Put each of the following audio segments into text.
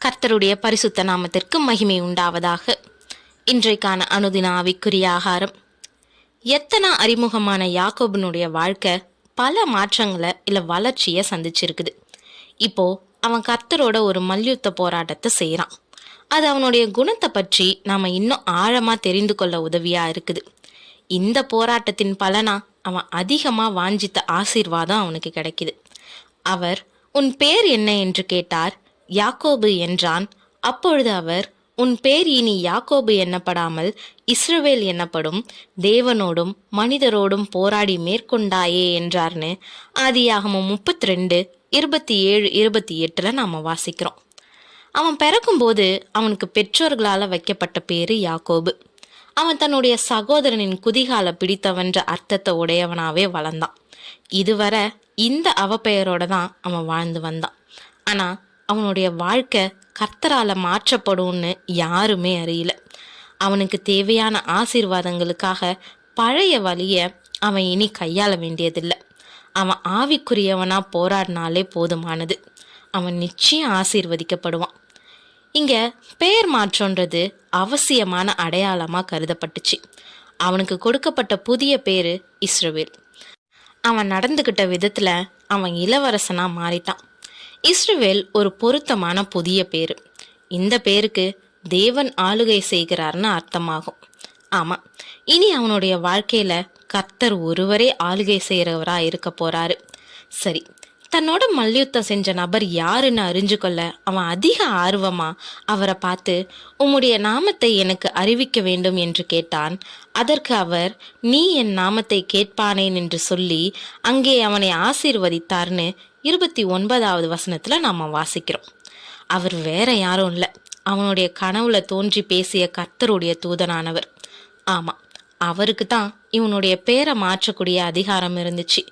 கர்த்தருடைய பரிசுத்த நாமத்திற்கு மகிமை உண்டாவதாக. இன்றைக்கான அனுதின ஆவிக்குரிய ஆகாரம். எத்தனை அறிமுகமான யாக்கோபனுடைய வாழ்க்கை பல மாற்றங்களை இல்லை வளர்ச்சியை சந்திச்சிருக்குது. இப்போ அவன் கர்த்தரோட ஒரு மல்யுத்த போராட்டத்தை செய்கிறான். அது அவனுடைய குணத்தை பற்றி நாம் இன்னும் ஆழமாக தெரிந்து கொள்ள உதவியாக இருக்குது. இந்த போராட்டத்தின் பலனா அவன் அதிகமாக வாஞ்சித்த ஆசீர்வாதம் அவனுக்கு கிடைக்குது. அவர், உன் பேர் என்ன என்று கேட்டார். யாக்கோபு என்றான். அப்பொழுது அவர், உன் பேர் இனி யாக்கோபு எண்ணப்படாமல் இஸ்ரவேல் என்னப்படும், தேவனோடும் மனிதரோடும் போராடி மேற்கொண்டாயே என்றார்னு ஆதியாகமம் 32:27-28 நாம் வாசிக்கிறோம். அவன் பிறக்கும்போது அவனுக்கு பெற்றோர்களால் வைக்கப்பட்ட பேரு யாக்கோபு. அவன் தன்னுடைய சகோதரனின் குதிகால பிடித்தவன்ற அர்த்தத்தை உடையவனாவே வளர்ந்தான். இதுவரை இந்த அவப்பெயரோட தான் அவன் வாழ்ந்து வந்தான். ஆனால் அவனுடைய வாழ்க்கை கர்த்தரால் மாற்றப்படும்னு யாருமே அறியல. அவனுக்கு தேவையான ஆசீர்வாதங்களுக்காக பழைய வழியை அவன் இனி கையாள வேண்டியதில்லை. அவன் ஆவிக்குரியவனா போராடினாலே போதுமானது. அவன் நிச்சயம் ஆசீர்வதிக்கப்படுவான். இங்கே பெயர் மாற்றன்றது அவசியமான அடையாளமாக கருதப்பட்டுச்சு. அவனுக்கு கொடுக்கப்பட்ட புதிய பேரு இஸ்ரவேல். அவன் நடந்துக்கிட்ட விதத்தில் அவன் இளவரசனாக மாறிட்டான். இஸ்ரவேல் ஒரு பொருத்தமான புதிய பேரு. இந்த பேருக்கு தேவன் ஆளுகை செய்கிறார்னு அர்த்தமாகும். ஆமாம், இனி அவனுடைய வாழ்க்கையில கர்த்தர் ஒருவரே ஆளுகை செய்கிறவரா இருக்க போறாரு. சரி, தன்னோட மல்யுத்தம் செஞ்ச நபர் யாருன்னு அறிஞ்சு கொள்ள அவன் அதிக ஆர்வமா அவரை பார்த்து, உம்முடைய நாமத்தை எனக்கு அறிவிக்க வேண்டும் என்று கேட்டான். அதற்கு அவர், நீ என் நாமத்தை கேட்பானேன் என்று சொல்லி அங்கே அவனை ஆசீர்வதித்தார்னு 29வது வசனத்துல நாம வாசிக்கிறோம். அவர் வேற யாரும் இல்லை, அவனுடைய கனவுல தோன்றி பேசிய கர்த்தருடைய தூதனானவர். ஆமா, அவருக்கு தான் இவனுடைய பேரை மாற்றக்கூடிய அதிகாரம் இருந்துச்சு.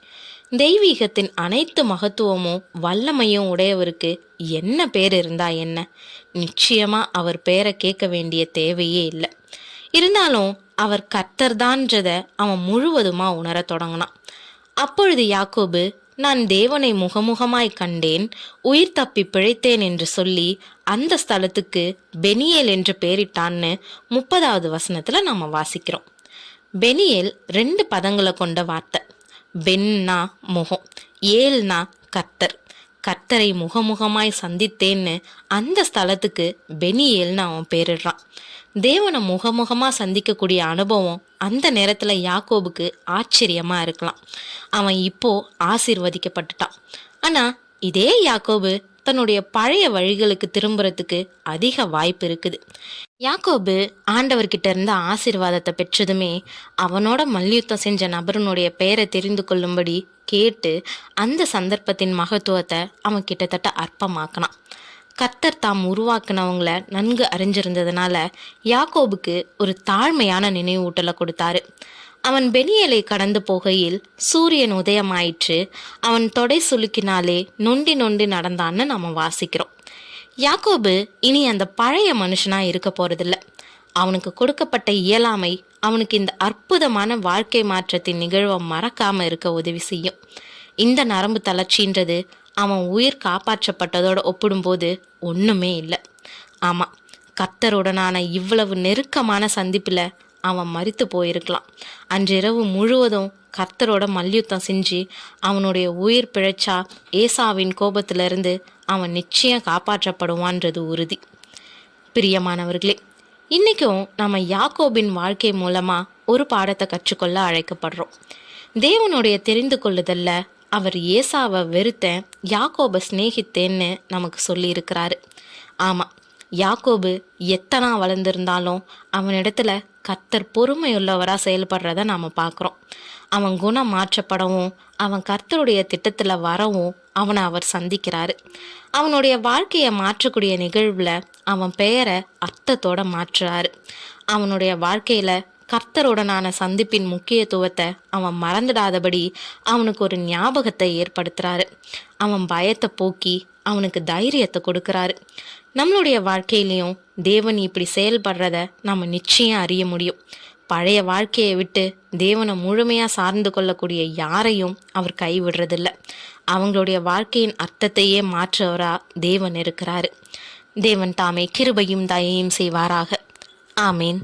தெய்வீகத்தின் அனைத்து மகத்துவமும் வல்லமையும் உடையவருக்கு என்ன பேர் இருந்தா என்ன? நிச்சயமா அவர் பேரை கேட்க வேண்டிய தேவையே இல்லை. இருந்தாலும் அவர் கர்த்தர்தான்றத அவன் முழுவதுமா உணர தொடங்கினான். அப்பொழுது யாக்கோபு, நான் தேவனை முகமுகமாய் கண்டேன், உயிர் தப்பி பிழைத்தேன் என்று சொல்லி அந்த ஸ்தலத்துக்கு பெனியேல் என்று பெயரிட்டான்னு 30வது வசனத்துல நாம வாசிக்கிறோம். பெனியேல் 2 பதங்களை கொண்ட வார்த்தை. பென்னா முகம், ஏல்னா கர்த்தர். கர்த்தரை முகமுகமாய் சந்தித்தேன்னு அந்த ஸ்தலத்துக்கு பெனியேல்னு அவன் பேரிடுறான். தேவனை முகமுகமா சந்திக்கக்கூடிய அனுபவம் அந்த நேரத்துல யாக்கோபுக்கு ஆச்சரியமா இருக்கலாம். அவன் இப்போ ஆசீர்வதிக்கப்பட்டுட்டான். ஆனா இதே யாக்கோபு தன்னுடைய பழைய வழிகளுக்கு திரும்புறதுக்கு அதிக வாய்ப்பு இருக்குது. யாக்கோபு ஆண்டவர்கிட்ட இருந்த ஆசீர்வாதத்தை பெற்றதுமே அவனோட மல்யுத்தம் செஞ்ச நபரனுடைய பெயரை தெரிந்து கொள்ளும்படி கேட்டு அந்த சந்தர்ப்பத்தின் மகத்துவத்தை அவன் கிட்டத்தட்ட அற்பமாக்கினான். கர்த்தர் தாம் உருவாக்குனவங்களை நன்கு அறிஞ்சிருந்ததுனால யாக்கோபுக்கு ஒரு தாழ்மையான நினைவூட்டலை கொடுத்தாரு. அவன் பெனியேலை கடந்து போகையில் சூரியன் உதயமாயிற்று, அவன் தொடை சுலுக்கினாலே நொண்டி நொண்டி நடந்தான்னு நம்ம வாசிக்கிறோம். யாக்கோபு இனி அந்த பழைய மனுஷனா இருக்க போறதில்ல. அவனுக்கு கொடுக்கப்பட்ட இயலாமை அவனுக்கு இந்த அற்புதமான வாழ்க்கை மாற்றத்தின் நிகழ்வை மறக்காம இருக்க உதவி செய்யும். இந்த நரம்பு தளர்ச்சின்றது அவன் உயிர் காப்பாற்றப்பட்டதோடு ஒப்பிடும்போது ஒன்றுமே இல்லை. ஆமாம், கர்த்தருடனான இவ்வளவு நெருக்கமான சந்திப்பில் அவன் மரித்து போயிருக்கலாம். அன்றிரவு முழுவதும் கர்த்தரோட மல்யுத்தம் செஞ்சு அவனுடைய உயிர் பிழைச்சா ஏசாவின் கோபத்திலிருந்து அவன் நிச்சயம் காப்பாற்றப்படுவான்றது உறுதி. பிரியமானவர்களே, இன்றைக்கும் நம்ம யாக்கோபின் வாழ்க்கை மூலமாக ஒரு பாடத்தை கற்றுக்கொள்ள அழைக்கப்படுறோம். தேவனுடைய தெரிந்து கொள்ளுதல்ல அவர் ஏசாவை வெறுத்தேன், யாக்கோபை சிநேகித்தேன்னு நமக்கு சொல்லியிருக்கிறாரு. ஆமாம், யாக்கோபு எத்தனா வளர்ந்திருந்தாலும் அவனிடத்துல கர்த்தர் பொறுமையுள்ளவராக செயல்படுறத நாம் பார்க்குறோம். அவன் குணம் மாற்றப்படவும் அவன் கர்த்தருடைய திட்டத்தில் வரவும் அவனை அவர் சந்திக்கிறாரு. அவனுடைய வாழ்க்கையை மாற்றக்கூடிய நிகழ்வில் அவன் பெயரை அர்த்தத்தோட மாற்றுறாரு. அவனுடைய வாழ்க்கையில் கர்த்தருடனான சந்திப்பின் முக்கியத்துவத்தை அவன் மறந்துடாதபடி அவனுக்கு ஒரு ஞாபகத்தை ஏற்படுத்துறாரு. அவன் பயத்தை போக்கி அவனுக்கு தைரியத்தை கொடுக்கறாரு. நம்மளுடைய வாழ்க்கையிலையும் தேவன் இப்படி செயல்படுறத நம்ம நிச்சயம் அறிய முடியும். பழைய வாழ்க்கையை விட்டு தேவனை முழுமையாக சார்ந்து கொள்ளக்கூடிய யாரையும் அவர் கைவிடுறதில்ல. அவங்களுடைய வாழ்க்கையின் அர்த்தத்தையே மாற்றுவரா தேவன் இருக்கிறாரு. தேவன் தாமே கிருபையும் தயையும் செய்வாராக. ஆமேன்.